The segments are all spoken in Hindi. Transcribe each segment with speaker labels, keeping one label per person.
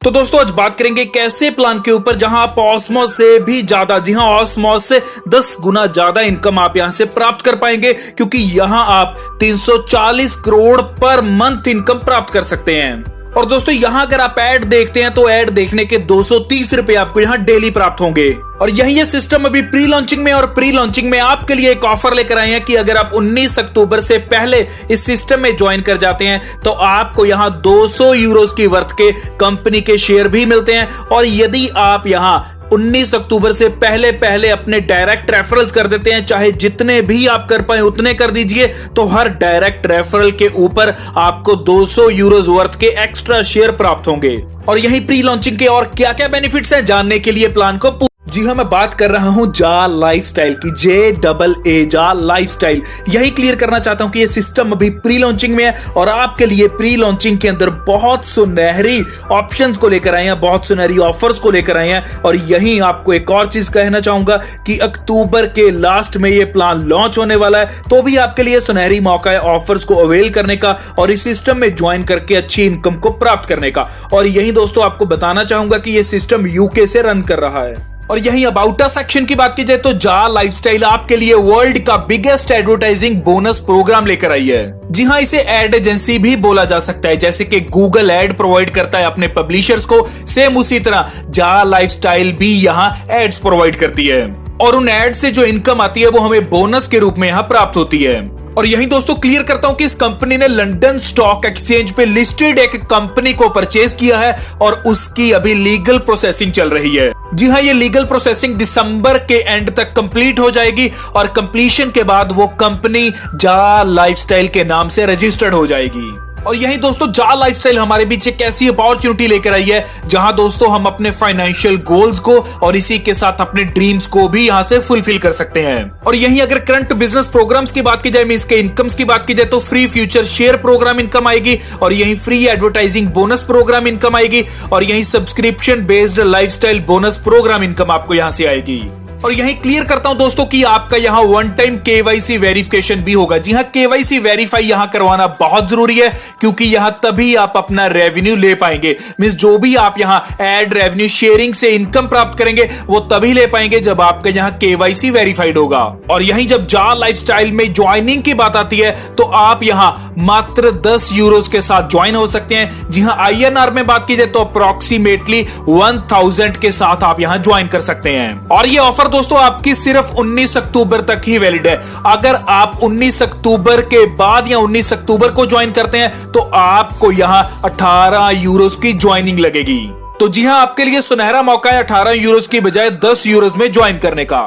Speaker 1: तो दोस्तों आज बात करेंगे कैसे प्लान के ऊपर जहां आप ऑसमोस से भी ज्यादा, जी हां, ऑसमोस से 10 गुना ज्यादा इनकम आप यहां से प्राप्त कर पाएंगे, क्योंकि यहां आप 340 करोड़ पर मंथ इनकम प्राप्त कर सकते हैं। और दोस्तों यहां अगर आप ऐड देखते हैं तो ऐड देखने के 230 रुपए आपको यहां डेली प्राप्त होंगे। और यही ये सिस्टम अभी प्री लॉन्चिंग में, और प्री लॉन्चिंग में आपके लिए एक ऑफर लेकर आए हैं कि अगर आप 19 अक्टूबर से पहले इस सिस्टम में ज्वाइन कर जाते हैं तो आपको यहां 200 यूरोस की वर्थ के कंपनी के शेयर भी मिलते हैं। और यदि आप यहां 19 अक्टूबर से पहले पहले अपने डायरेक्ट रेफरल्स कर देते हैं, चाहे जितने भी आप कर पाए उतने कर दीजिए, तो हर डायरेक्ट रेफरल के ऊपर आपको 200 यूरोस वर्थ के एक्स्ट्रा शेयर प्राप्त होंगे। और यही प्री लॉन्चिंग के और क्या क्या बेनिफिट्स हैं जानने के लिए प्लान को, जी हां, मैं बात कर रहा हूं जा लाइफस्टाइल की, JAA जा लाइफस्टाइल। यही क्लियर करना चाहता हूं कि ये सिस्टम अभी प्री लॉन्चिंग में है और आपके लिए प्री लॉन्चिंग के अंदर बहुत सुनहरी ऑप्शंस को लेकर आए हैं, बहुत सुनहरी ऑफर्स को लेकर आए हैं। और यही आपको एक और चीज कहना चाहूंगा कि अक्टूबर के लास्ट में ये प्लान लॉन्च होने वाला है, तो भी आपके लिए सुनहरी मौका है ऑफर्स को अवेल करने का और इस सिस्टम में ज्वाइन करके अच्छी इनकम को प्राप्त करने का। और यही दोस्तों आपको बताना चाहूंगा कि ये सिस्टम यूके से रन कर रहा है। और यही अबाउट अस सेक्शन की बात की जाए तो जा लाइफस्टाइल आपके लिए वर्ल्ड का बिगेस्ट एडवर्टाइजिंग बोनस प्रोग्राम लेकर आई है। जी हां, इसे एड एजेंसी भी बोला जा सकता है। जैसे कि गूगल एड प्रोवाइड करता है अपने पब्लिशर्स को, सेम उसी तरह जा लाइफस्टाइल भी यहां एड्स प्रोवाइड करती है। और उन एड से जो इनकम आती है वो हमें बोनस के रूप में यहां प्राप्त होती है। और यही दोस्तों क्लियर करता हूं कि इस कंपनी ने लंदन स्टॉक एक्सचेंज पे लिस्टेड एक कंपनी को परचेज किया है और उसकी अभी लीगल प्रोसेसिंग चल रही है। जी हां, ये लीगल प्रोसेसिंग दिसंबर के एंड तक कंप्लीट हो जाएगी और कंप्लीशन के बाद वो कंपनी जा लाइफस्टाइल के नाम से रजिस्टर्ड हो जाएगी। और यही दोस्तों जा लाइफस्टाइल हमारे बीच एक ऐसी अपॉर्चुनिटी लेकर आई है जहां दोस्तों हम अपने फाइनेंशियल गोल्स को और इसी के साथ अपने ड्रीम्स को भी यहां से फुलफिल कर सकते हैं। और यही अगर करंट बिजनेस प्रोग्राम्स की बात की जाए, मींस के इनकम्स की बात की जाए, तो free future share program income आएगी और यही free advertising bonus program income आएगी और यही subscription based lifestyle bonus program income आपको यहां से आएगी। और यही क्लियर करता हूं दोस्तों कि आपका यहां वन टाइम KYC वेरिफिकेशन भी होगा। जी हां, KYC वेरीफाई यहां करवाना बहुत जरूरी है, क्योंकि यहां तभी आप अपना रेवेन्यू ले पाएंगे। मींस जो भी आप यहां एड रेवेन्यू शेयरिंग से इनकम प्राप्त करेंगे वो तभी ले पाएंगे जब आपका यहां KYC वेरीफाइड होगा। और यही जब जा लाइफस्टाइल में ज्वाइनिंग की बात आती है तो आप यहां मात्र 10 यूरोस के साथ ज्वाइन हो सकते हैं। जी हां, INR में बात की जाए तो अप्रोक्सीमेटली 1000 के साथ आप यहां ज्वाइन कर सकते हैं। और ये ऑफर दोस्तों आपकी सिर्फ 19 अक्टूबर तक ही वैलिड है। अगर आप 19 अक्टूबर के बाद या 19 अक्टूबर को ज्वाइन करते हैं तो आपको यहां 18 यूरोस की ज्वाइनिंग लगेगी। तो जी हां, आपके लिए सुनहरा मौका है 18 यूरोस की बजाय 10 यूरोस में ज्वाइन करने का।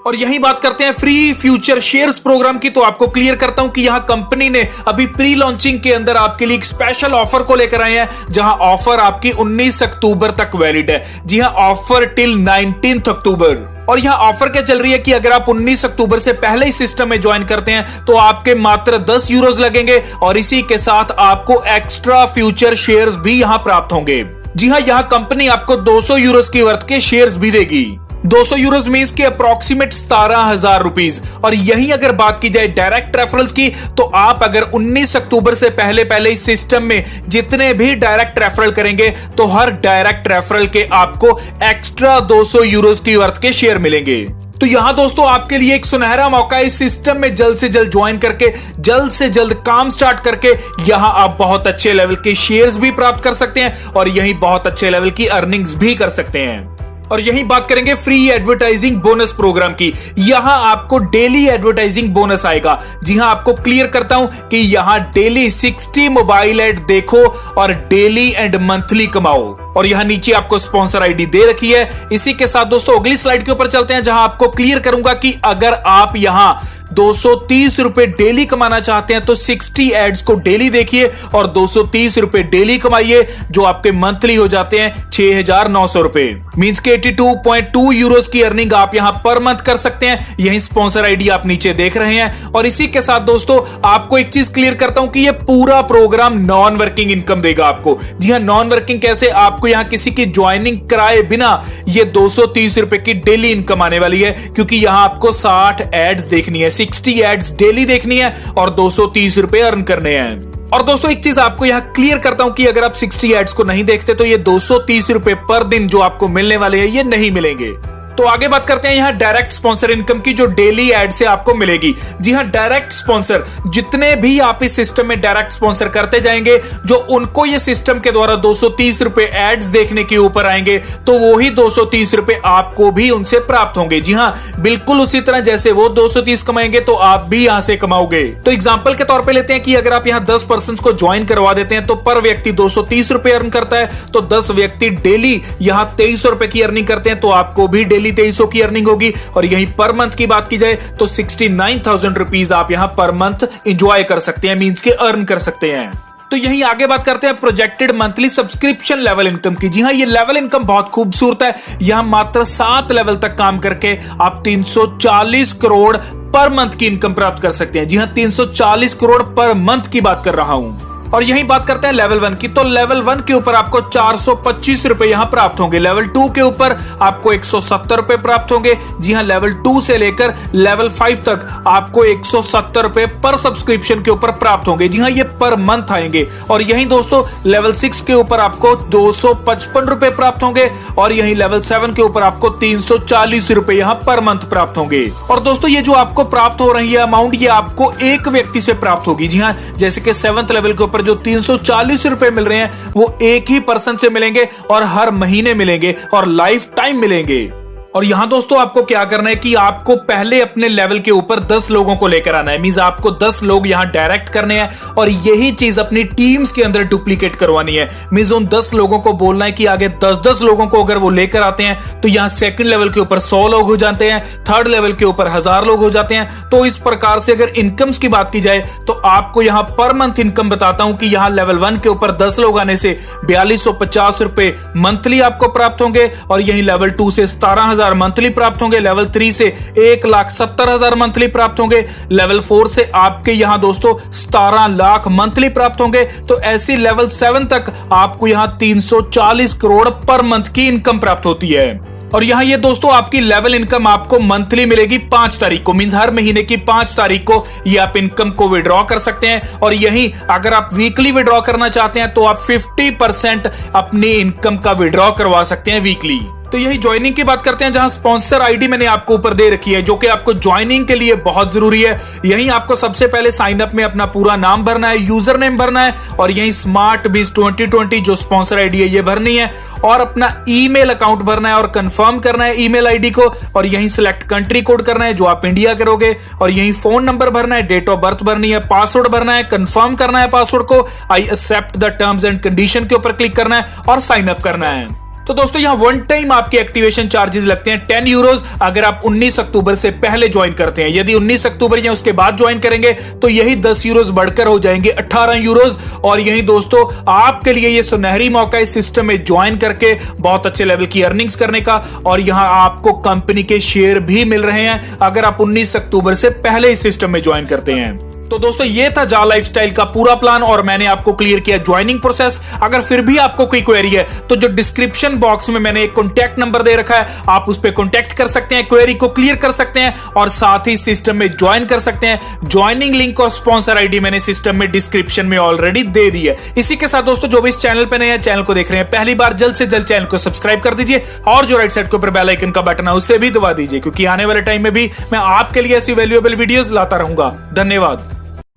Speaker 1: और यही बात करते हैं फ्री फ्यूचर शेयर्स प्रोग्राम की, तो आपको क्लियर करता हूं कि यहां कंपनी ने अभी प्री लॉन्चिंग के अंदर आपके लिए एक स्पेशल ऑफर को लेकर आए हैं, जहां ऑफर आपकी 19 अक्टूबर तक वैलिड है। जी हां, ऑफर टिल 19 अक्टूबर। और यहां ऑफर क्या चल रही है कि अगर आप 19 अक्टूबर से पहले इस सिस्टम में ज्वाइन करते हैं तो आपके मात्र 10 यूरोस लगेंगे और इसी के साथ आपको एक्स्ट्रा फ्यूचर शेयर्स भी यहां प्राप्त होंगे। जी हां, यहां कंपनी आपको 200 यूरोस की वर्थ के शेयर्स भी देगी। 200 यूरोस मींस के अप्रोक्सीमेट 17,000 रुपीज। और यही अगर बात की जाए डायरेक्ट रेफरल्स की, तो आप अगर 19 अक्टूबर से पहले पहले इस सिस्टम में जितने भी डायरेक्ट रेफरल करेंगे तो हर डायरेक्ट रेफरल के आपको एक्स्ट्रा 200 यूरोस की वर्थ के शेयर मिलेंगे। तो यहां दोस्तों आपके लिए एक सुनहरा मौका है इस सिस्टम में जल्द से जल्द ज्वाइन करके, जल्द से जल्द काम स्टार्ट करके यहां आप बहुत अच्छे लेवल के शेयर्स भी प्राप्त कर सकते हैं और यही बहुत अच्छे लेवल की अर्निंग्स भी कर सकते हैं। और यही बात करेंगे फ्री एडवर्टाइजिंग बोनस प्रोग्राम की। यहां आपको डेली एडवर्टाइजिंग बोनस आएगा। जी हां, आपको क्लियर करता हूं कि यहां डेली 60 मोबाइल एड देखो और डेली एंड मंथली कमाओ। और यहां नीचे आपको स्पॉन्सर आईडी दे रखी है। इसी के साथ दोस्तों अगली स्लाइड के ऊपर चलते हैं, जहां आपको क्लियर करूंगा कि अगर आप यहां 230 रुपए डेली कमाना चाहते हैं तो 60 एड्स को डेली देखिए और 230 रुपए डेली कमाइए, जो आपके मंथली हो जाते हैं 6,900 रुपए। मींस के 82.2 यूरोस की अर्निंग आप यहां पर मंथ कर सकते हैं। यही स्पॉन्सर आईडी आप नीचे देख रहे हैं। और इसी के साथ दोस्तों आपको एक चीज क्लियर करता हूं कि ये पूरा प्रोग्राम नॉन वर्किंग इनकम देगा आपको। जी हां, नॉन वर्किंग कैसे? आपको यहां किसी की ज्वाइनिंग कराए बिना ये 230 रुपए की डेली इनकम आने वाली है, क्योंकि यहां आपको 60 एड्स देखनी है, 60 एड्स डेली देखनी है और 230 रुपए अर्न करने हैं। और दोस्तों एक चीज आपको यहाँ क्लियर करता हूं कि अगर आप 60 एड्स को नहीं देखते तो ये 230 रुपए पर दिन जो आपको मिलने वाले हैं ये नहीं मिलेंगे। तो आगे बात करते हैं यहाँ डायरेक्ट स्पॉन्सर इनकम की, जो डेली एड से आपको मिलेगी। जी हाँ, डायरेक्ट स्पॉन्सर, जितने भी आप इस सिस्टम में डायरेक्ट स्पॉन्सर करते जाएंगे, जो उनको ये सिस्टम के द्वारा 230 रुपए एड्स देखने के ऊपर आएंगे, तो वो ही 230 रुपए आपको भी उनसे प्राप्त होंगे। जी हाँ, बिल्कुल उसी तरह जैसे वो 230 कमाएंगे तो आप भी यहां से कमाओगे। तो एग्जाम्पल के तौर पर लेते हैं कि अगर आप यहाँ 10 पर्सन को ज्वाइन करवा देते हैं तो पर व्यक्ति 230 रुपए अर्न करता है, तो 10 व्यक्ति डेली यहाँ 2300 रुपए की अर्निंग करते हैं, तो आपको भी डेली 2300 की अर्निंग होगी। और यहीं पर मंथ की बात की जाए तो 69,000 रुपीज आप यहां पर मंथ एंजॉय कर सकते हैं, मींस के अर्न कर सकते हैं। तो यहीं आगे बात करते हैं projected monthly subscription level income की। जी हां, ये लेवल इनकम बहुत खूबसूरत है। यहां मात्र 7 लेवल तक काम करके आप 340 करोड़ पर मंथ की इनकम प्राप्त कर सकते हैं। जी हां, 340 करोड़ पर मंथ की बात कर रहा हूं। और यही बात करते हैं लेवल 1 की, तो लेवल 1 के ऊपर आपको 425 रुपए यहां प्राप्त होंगे। लेवल 2 के ऊपर आपको 170 रुपए प्राप्त होंगे। जी हां, लेवल 2 से लेकर लेवल 5 तक आपको 170 रुपए पर सब्सक्रिप्शन के ऊपर प्राप्त होंगे। जी हां, ये पर मंथ आएंगे। और यही दोस्तों लेवल 6 के ऊपर आपको 255 रुपए प्राप्त होंगे। और यही लेवल 7 के ऊपर आपको 340 रुपए यहां पर मंथ प्राप्त होंगे। और दोस्तों ये जो आपको प्राप्त हो रही है अमाउंट, ये आपको एक व्यक्ति से प्राप्त होगी। जी हां, जैसे कि 7th लेवल के ऊपर जो 340 रुपए मिल रहे हैं वो एक ही पर्सन से मिलेंगे और हर महीने मिलेंगे और लाइफ टाइम मिलेंगे। और यहां दोस्तों आपको क्या करना है कि आपको पहले अपने लेवल के ऊपर 10 लोगों को लेकर आना है। मींस आपको 10 लोग यहां डायरेक्ट करने हैं और यही चीज अपनी टीम्स के अंदर डुप्लीकेट करवानी है। मींस उन 10 लोगों को बोलना है कि आगे 10-10 लोगों को अगर वो लेकर आते हैं तो यहां सेकंड लेवल के ऊपर 100 लोग हो जाते हैं, थर्ड लेवल के ऊपर 1000 लोग हो जाते हैं। तो इस प्रकार से अगर इनकम्स की बात की जाए तो आपको यहां पर मंथ इनकम बताता हूं कि यहां लेवल 1 के ऊपर 10 लोग आने से 4250 रुपए मंथली आपको प्राप्त होंगे। और यही लेवल 2 से 17,000 मंथली प्राप्त होंगे। लेवल 3 से 1,70,000 मंथली प्राप्त होंगे। लेवल 4 से आपके यहां दोस्तों 17 लाख मंथली प्राप्त होंगे। तो ऐसी लेवल 7 तक आपको यहां 340 करोड़ पर मंथ की इनकम प्राप्त होती है। और यहां ये दोस्तों आपकी लेवल इनकम आपको मंथली मिलेगी 5 तारीख को। मींस हर महीने की 5 तारीख को ये आप इनकम को विड्रॉ कर सकते हैं। और यही अगर आप वीकली विड्रॉ करना चाहते हैं तो आप 50% अपनी इनकम का विड्रॉ करवा सकते हैं वीकली। तो यही ज्वाइनिंग की बात करते हैं, जहां स्पॉन्सर आईडी मैंने आपको ऊपर दे रखी है, जो कि आपको ज्वाइनिंग के लिए बहुत जरूरी है। यही आपको सबसे पहले साइन अप में अपना पूरा नाम भरना है, यूजर नेम भरना है और यही स्मार्ट बीज 2020 जो स्पॉन्सर आईडी है ये भरनी है और अपना ईमेल अकाउंट भरना है और कंफर्म करना है ईमेल आईडी को। और यही सिलेक्ट कंट्री कोड करना है जो आप इंडिया करोगे और यही फोन नंबर भरना है, डेट ऑफ बर्थ भरनी है, पासवर्ड भरना है, कंफर्म करना है पासवर्ड को, I accept the terms and condition के ऊपर क्लिक करना है और साइन अप करना है। तो दोस्तों यहां वन टाइम आपके एक्टिवेशन चार्जेस लगते हैं 10 यूरोज अगर आप 19 अक्टूबर से पहले ज्वाइन करते हैं। यदि 19 अक्टूबर या उसके बाद ज्वाइन करेंगे तो यही 10 यूरोज बढ़कर हो जाएंगे 18 यूरोज। और यही दोस्तों आपके लिए ये सुनहरी मौका इस सिस्टम में ज्वाइन करके बहुत अच्छे लेवल की अर्निंग्स करने का। और यहां आपको कंपनी के शेयर भी मिल रहे हैं अगर आप 19 अक्टूबर से पहले इस सिस्टम में ज्वाइन करते हैं। तो दोस्तों ये था जा लाइफस्टाइल का पूरा प्लान और मैंने आपको क्लियर किया ज्वाइनिंग प्रोसेस। अगर फिर भी आपको कोई क्वेरी है तो जो डिस्क्रिप्शन बॉक्स में मैंने एक कॉन्टैक्ट नंबर दे रखा है, आप उस पर कॉन्टैक्ट कर सकते हैं, क्वेरी को क्लियर कर सकते हैं और साथ ही सिस्टम में ज्वाइन कर सकते हैं। ज्वाइनिंग लिंक और स्पॉन्सर आईडी मैंने सिस्टम में डिस्क्रिप्शन में ऑलरेडी दे दी है। इसी के साथ दोस्तों जो भी इस चैनल पर नए हैं, चैनल को देख रहे हैं पहली बार, जल्द से जल्द चैनल को सब्सक्राइब कर दीजिए और जो राइट साइड के ऊपर बेल आइकन का बटन है उसे भी दबा दीजिए, क्योंकि आने वाले टाइम में भी मैं आपके लिए ऐसी वैल्यूएबल वीडियोस लाता रहूंगा। धन्यवाद।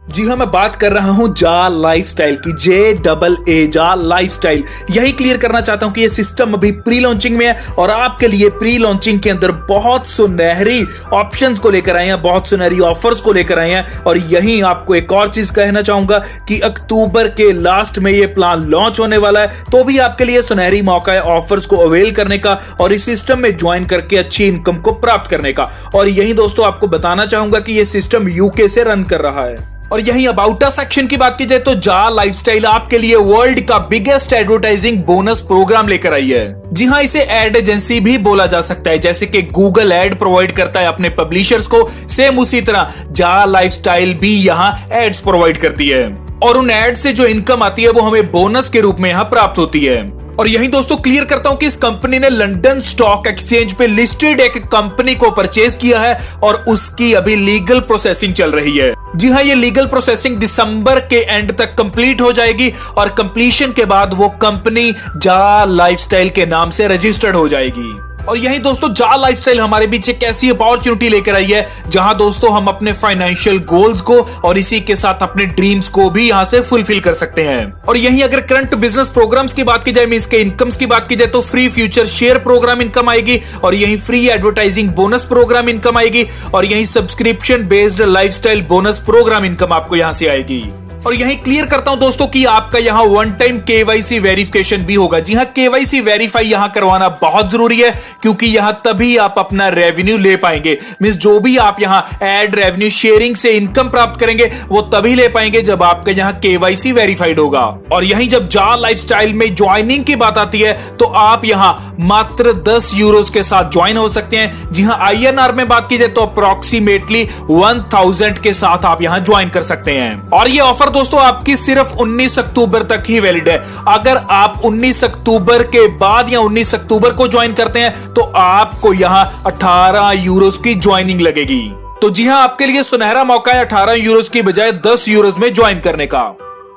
Speaker 1: जी हाँ, मैं बात कर रहा हूं जा लाइफस्टाइल की, JAA जा लाइफस्टाइल। यही क्लियर करना चाहता हूं कि ये सिस्टम अभी प्री लॉन्चिंग में है और आपके लिए प्री लॉन्चिंग के अंदर बहुत सुनहरी ऑप्शंस को लेकर आए हैं, बहुत सुनहरी ऑफर्स को लेकर आए हैं। और यही आपको एक और चीज कहना चाहूंगा कि अक्टूबर के लास्ट में ये प्लान लॉन्च होने वाला है, तो भी आपके लिए सुनहरी मौका है ऑफर्स को अवेल करने का और इस सिस्टम में ज्वाइन करके अच्छी इनकम को प्राप्त करने का। और यही दोस्तों आपको बताना चाहूंगा कि ये सिस्टम यूके से रन कर रहा है। और यही अबाउट अस सेक्शन की बात की जाए तो जा लाइफस्टाइल आपके लिए वर्ल्ड का बिगेस्ट एडवर्टाइजिंग बोनस प्रोग्राम लेकर आई है। जी हां, इसे एड एजेंसी भी बोला जा सकता है। जैसे कि गूगल एड प्रोवाइड करता है अपने पब्लिशर्स को, सेम उसी तरह जा लाइफस्टाइल भी यहां एड्स प्रोवाइड करती है और उन एड से जो इनकम आती है वो हमें बोनस के रूप में यहां प्राप्त होती है। और यही दोस्तों क्लियर करता हूं कि इस कंपनी ने लंदन स्टॉक एक्सचेंज पे लिस्टेड एक कंपनी को परचेज किया है और उसकी अभी लीगल प्रोसेसिंग चल रही है। जी हां, ये लीगल प्रोसेसिंग दिसंबर के एंड तक कंप्लीट हो जाएगी और कंप्लीशन के बाद वो कंपनी जा लाइफस्टाइल के नाम से रजिस्टर्ड हो जाएगी। और यही दोस्तों जा लाइफस्टाइल हमारे बीच एक ऐसी अपॉर्चुनिटी लेकर आई है जहां दोस्तों हम अपने फाइनेंशियल गोल्स को और इसी के साथ अपने ड्रीम्स को भी यहां से फुलफिल कर सकते हैं। और यही अगर करंट बिजनेस प्रोग्राम्स की बात की जाए, मींस के इनकम्स की बात की जाए, तो free future share program income आएगी और यही free advertising bonus program income आएगी और यही subscription based lifestyle bonus program income आपको यहां से आएगी। और यही क्लियर करता हूं दोस्तों कि आपका यहां वन टाइम केवाईसी वेरिफिकेशन भी होगा। जी हां, केवाईसी वेरीफाई यहां करवाना बहुत जरूरी है क्योंकि यहां तभी आप अपना रेवेन्यू ले पाएंगे। मींस जो भी आप यहां एड रेवेन्यू शेयरिंग से इनकम प्राप्त करेंगे वो तभी ले पाएंगे जब आपका यहां केवाईसी वेरीफाइड होगा। और यही जब जा लाइफस्टाइल में ज्वाइनिंग की बात आती है तो आप यहां मात्र 10 यूरोज के साथ ज्वाइन हो सकते हैं। जी हां, INR में बात की जाए तो अप्रोक्सीमेटली 1000 के साथ आप यहां ज्वाइन कर सकते हैं। और ये ऑफर दोस्तों आपकी सिर्फ 19 अक्टूबर तक ही वैलिड है। अगर आप 19 अक्टूबर के बाद या 19 अक्टूबर को ज्वाइन करते हैं तो आपको यहां 18 यूरोज की ज्वाइनिंग लगेगी। तो जी हां, आपके लिए सुनहरा मौका है 18 यूरोज की बजाय 10 यूरोज में ज्वाइन करने का।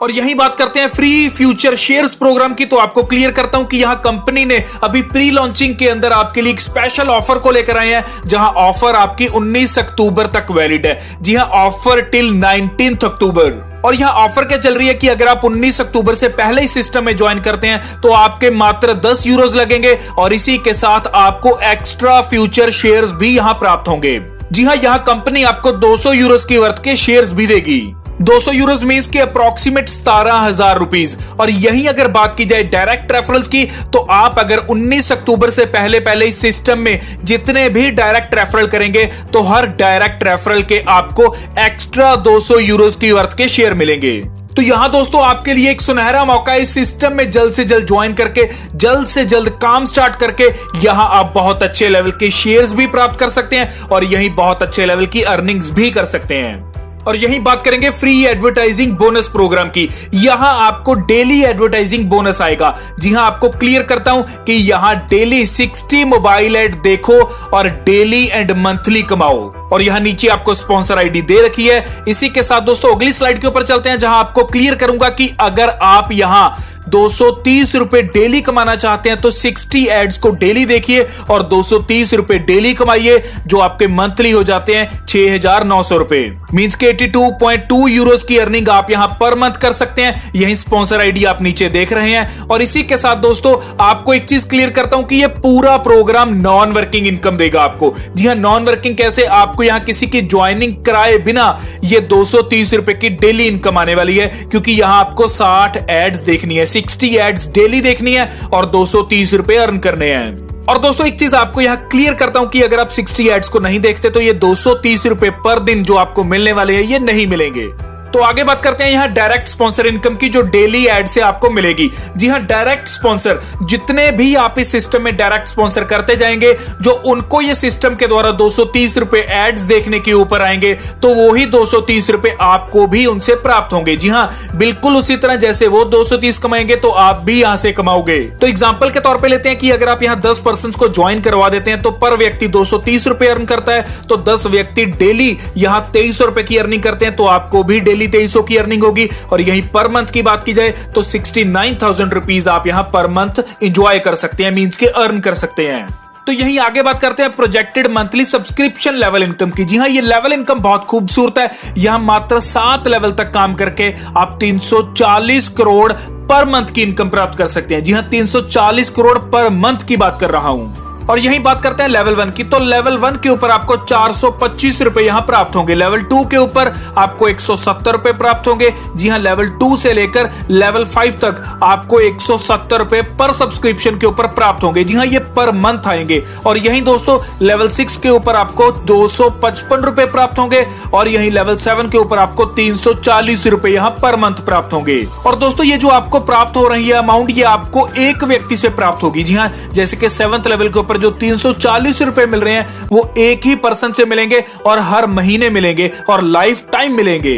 Speaker 1: और यही बात करते हैं फ्री फ्यूचर शेयर्स प्रोग्राम की, तो आपको क्लियर करता हूं कि यहां कंपनी ने अभी प्री लॉन्चिंग के अंदर आपके लिए एक स्पेशल ऑफर को लेकर आए हैं जहां ऑफर आपकी 19 अक्टूबर तक वैलिड है। जी हां, ऑफर टिल 19 अक्टूबर। और यहां ऑफर क्या चल रही है कि अगर आप 19 अक्टूबर से पहले इस सिस्टम में ज्वाइन करते हैं तो आपके मात्र 10 यूरोज लगेंगे और इसी के साथ आपको एक्स्ट्रा फ्यूचर शेयर्स भी यहां प्राप्त होंगे। जी हां, यहां कंपनी आपको 200 यूरोज की वर्थ के शेयर्स भी देगी। 200 यूरोज मीन्स के अप्रोक्सीमेट 17,000 रुपीज। और यही अगर बात की जाए डायरेक्ट रेफरल्स की तो आप अगर 19 अक्टूबर से पहले इस सिस्टम में जितने भी डायरेक्ट रेफरल करेंगे तो हर डायरेक्ट रेफरल के आपको एक्स्ट्रा 200 यूरोज की वर्थ के शेयर मिलेंगे। तो यहां दोस्तों आपके लिए एक सुनहरा मौका है इस सिस्टम में जल्द से जल्द ज्वाइन करके जल्द से जल्द काम स्टार्ट करके यहां आप बहुत अच्छे लेवल के शेयर्स भी प्राप्त कर सकते हैं और यही बहुत अच्छे लेवल की अर्निंग्स भी कर सकते हैं। और यही बात करेंगे फ्री एडवर्टाइजिंग बोनस प्रोग्राम की। यहां आपको डेली एडवर्टाइजिंग बोनस आएगा। जी हां, आपको क्लियर करता हूं कि यहां डेली 60 मोबाइल एड देखो और डेली एंड मंथली कमाओ। और यहां नीचे आपको स्पॉन्सर आईडी दे रखी है। इसी के साथ दोस्तों अगली स्लाइड के ऊपर चलते हैं जहां आपको क्लियर करूंगा कि अगर आप यहां 230 रुपए डेली कमाना चाहते हैं तो 60 एड्स को डेली देखिए और 230 रुपए डेली कमाइए जो आपके मंथली हो जाते हैं 6,900 रुपए। मींस के 82.2 यूरोज की अर्निंग आप यहां पर मंथ कर सकते हैं। यही स्पॉन्सर आईडी आप नीचे देख रहे हैं। और इसी के साथ दोस्तों आपको एक चीज क्लियर करता हूं कि ये पूरा प्रोग्राम नॉन वर्किंग इनकम देगा आपको। जी हां, नॉन वर्किंग कैसे? आपको यहां किसी की ज्वाइनिंग कराए बिना ये 230 रुपए की डेली इनकम आने वाली है क्योंकि यहां आपको 60 एड्स देखनी है, 60 एड्स डेली देखनी है और 230 रुपए अर्न करने हैं। और दोस्तों एक चीज आपको यहां क्लियर करता हूं कि अगर आप 60 एड्स को नहीं देखते तो ये 230 रुपए पर दिन जो आपको मिलने वाले हैं ये नहीं मिलेंगे। तो आगे बात करते हैं यहां डायरेक्ट स्पॉन्सर इनकम की जो डेली एड से आपको मिलेगी। जी हां, डायरेक्ट स्पॉन्सर जितने भी आप इस सिस्टम में डायरेक्ट स्पॉन्सर करते जाएंगे जो उनको ये सिस्टम के द्वारा 230 रुपए एड्स देखने के ऊपर आएंगे तो वही 230 रुपए आपको भी उनसे प्राप्त होंगे। जी हां, बिल्कुल उसी तरह जैसे वो 230 कमाएंगे तो आप भी यहां से कमाओगे। तो एग्जांपल के तौर पे लेते हैं कि अगर आप यहां 10 पर्सन को ज्वाइन करवा देते हैं तो पर व्यक्ति 230 रुपए अर्न करता है, तो 10 व्यक्ति डेली यहां 2300 रुपए की अर्निंग करते हैं तो आपको भी डेली 2300 की अर्निंग होगी। और यही पर मंथ की बात की जाए तो 69,000 रुपीज आप यहां पर मंथ एंजॉय कर सकते हैं, मींस के अर्न कर सकते हैं। तो यही आगे बात करते हैं projected monthly subscription level income की। जी हां, ये लेवल इनकम बहुत खूबसूरत है। यहां मात्र 7 लेवल तक काम करके आप 340 करोड़ पर मंथ की इनकम प्राप्त कर सकते हैं। जी हां, 340 करोड़ पर मंथ की बात कर रहा हूं। और यही बात करते हैं लेवल 1 की। तो लेवल 1 के ऊपर आपको 425 रुपए यहां प्राप्त होंगे। लेवल 2 के ऊपर आपको 170 रुपए प्राप्त होंगे। जी हां, लेवल 2 से लेकर लेवल 5 तक आपको 170 रुपए पर सब्सक्रिप्शन के ऊपर प्राप्त होंगे। जी हां, ये पर मंथ आएंगे। और यही दोस्तों लेवल 6 के ऊपर आपको 255 रुपए प्राप्त होंगे। और यही लेवल 7 के ऊपर आपको 340 रुपए यहां पर मंथ प्राप्त होंगे। और दोस्तों ये जो आपको प्राप्त हो रही है अमाउंट, ये आपको एक व्यक्ति से प्राप्त होगी। जी हां, जैसे कि 7th लेवल के ऊपर जो 340 रुपए मिल रहे हैं वो एक ही पर्सन से मिलेंगे और हर महीने मिलेंगे और लाइफ टाइम मिलेंगे।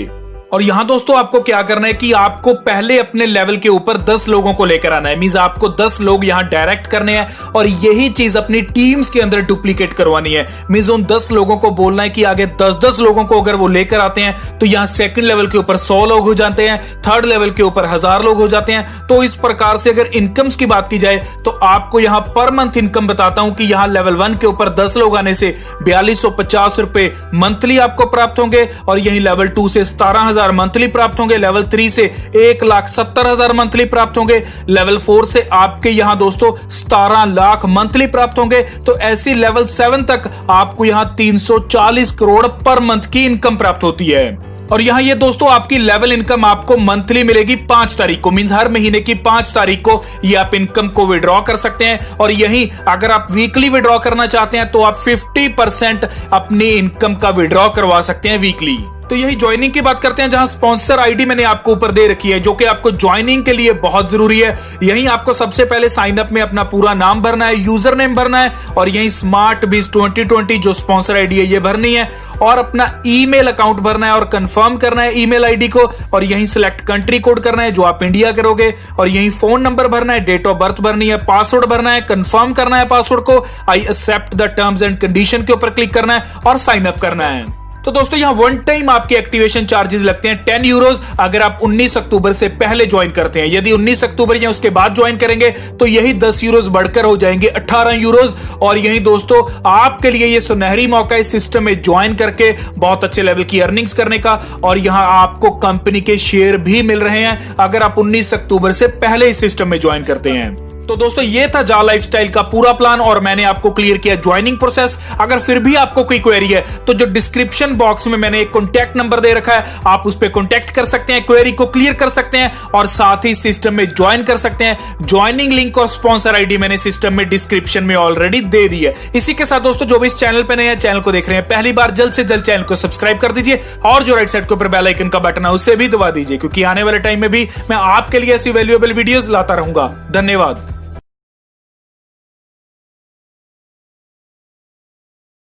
Speaker 1: और यहां दोस्तों आपको क्या करना है कि आपको पहले अपने लेवल के ऊपर 10 लोगों को लेकर आना है। मींस आपको 10 लोग यहां डायरेक्ट करने हैं और यही चीज अपनी टीम्स के अंदर डुप्लीकेट करवानी है। मींस उन 10 लोगों को बोलना है कि आगे 10-10 लोगों को अगर वो लेकर आते हैं तो यहां सेकंड लेवल के ऊपर 100 लोग हो जाते हैं, थर्ड लेवल के ऊपर 1000 लोग हो जाते हैं। तो इस प्रकार से अगर इनकम्स की बात की जाए तो आपको यहां पर मंथ इनकम बताता हूं कि यहां लेवल 1 के ऊपर 10 लोग आने से 4250 रुपए मंथली आपको प्राप्त होंगे और यही लेवल 2 से 17,000 मंथली प्राप्त होंगे, लेवल 3 से 1,70,000 मंथली प्राप्त होंगे, लेवल 4 से आपके यहां दोस्तों 17 लाख मंथली प्राप्त होंगे। तो ऐसी लेवल 7 तक आपको यहां 340 करोड़ पर मंथ की इनकम प्राप्त होती है। और यहां ये दोस्तों आपकी लेवल इनकम आपको मंथली मिलेगी 5 तारीख को। मींस हर महीने की 5 तारीख को ये आप इनकम को विड्रॉ कर सकते हैं। और यही अगर आप वीकली विड्रॉ करना चाहते हैं तो आप 50% अपनी इनकम का विड्रॉ करवा सकते हैं वीकली। तो यही ज्वाइनिंग की बात करते हैं, जहां स्पॉन्सर आईडी मैंने आपको ऊपर दे रखी है जो कि आपको ज्वाइनिंग के लिए बहुत जरूरी है। यही आपको सबसे पहले साइन अप में अपना पूरा नाम भरना है, यूजर नेम भरना है और यही स्मार्ट बीज 2020 जो स्पॉन्सर आईडी है ये भरनी है और अपना ईमेल अकाउंट भरना है और कंफर्म करना है ईमेल आईडी को और यही सिलेक्ट कंट्री कोड करना है जो आप इंडिया करोगे और यही फोन नंबर भरना है, डेट ऑफ बर्थ भरनी है, पासवर्ड भरना है, कंफर्म करना है पासवर्ड को, I accept the terms and condition के ऊपर क्लिक करना है और साइन अप करना है। तो दोस्तों यहां वन टाइम आपके एक्टिवेशन चार्जेस लगते हैं 10 यूरोज अगर आप 19 अक्टूबर से पहले ज्वाइन करते हैं। यदि 19 अक्टूबर या उसके बाद ज्वाइन करेंगे तो यही 10 यूरोज बढ़कर हो जाएंगे 18 यूरोज। और यही दोस्तों आपके लिए ये सुनहरी मौका इस सिस्टम में ज्वाइन करके बहुत अच्छे लेवल की अर्निंग्स करने का और यहां आपको कंपनी के शेयर भी मिल रहे हैं अगर आप 19 अक्टूबर से पहले इस सिस्टम में ज्वाइन करते हैं। तो दोस्तों ये था जा लाइफस्टाइल का पूरा प्लान और मैंने आपको क्लियर किया ज्वाइनिंग प्रोसेस। अगर फिर भी आपको कोई क्वेरी है तो जो डिस्क्रिप्शन बॉक्स में मैंने एक कॉन्टैक्ट नंबर दे रखा है आप उस पर कॉन्टैक्ट कर सकते हैं, क्वेरी को क्लियर कर सकते हैं और साथ ही सिस्टम में ज्वाइन कर सकते हैं। ज्वाइनिंग लिंक और स्पॉन्सर आईडी मैंने सिस्टम में डिस्क्रिप्शन में ऑलरेडी दे दी है। इसी के साथ दोस्तों जो भी इस चैनल पर नए हैं, चैनल को देख रहे हैं पहली बार, जल्द से जल्द चैनल को सब्सक्राइब कर दीजिए और जो राइट साइड के ऊपर बेल आइकन का बटन है उसे भी दबा दीजिए क्योंकि आने वाले टाइम में भी मैं आपके लिए ऐसी वैल्यूएबल वीडियोस लाता रहूंगा। धन्यवाद।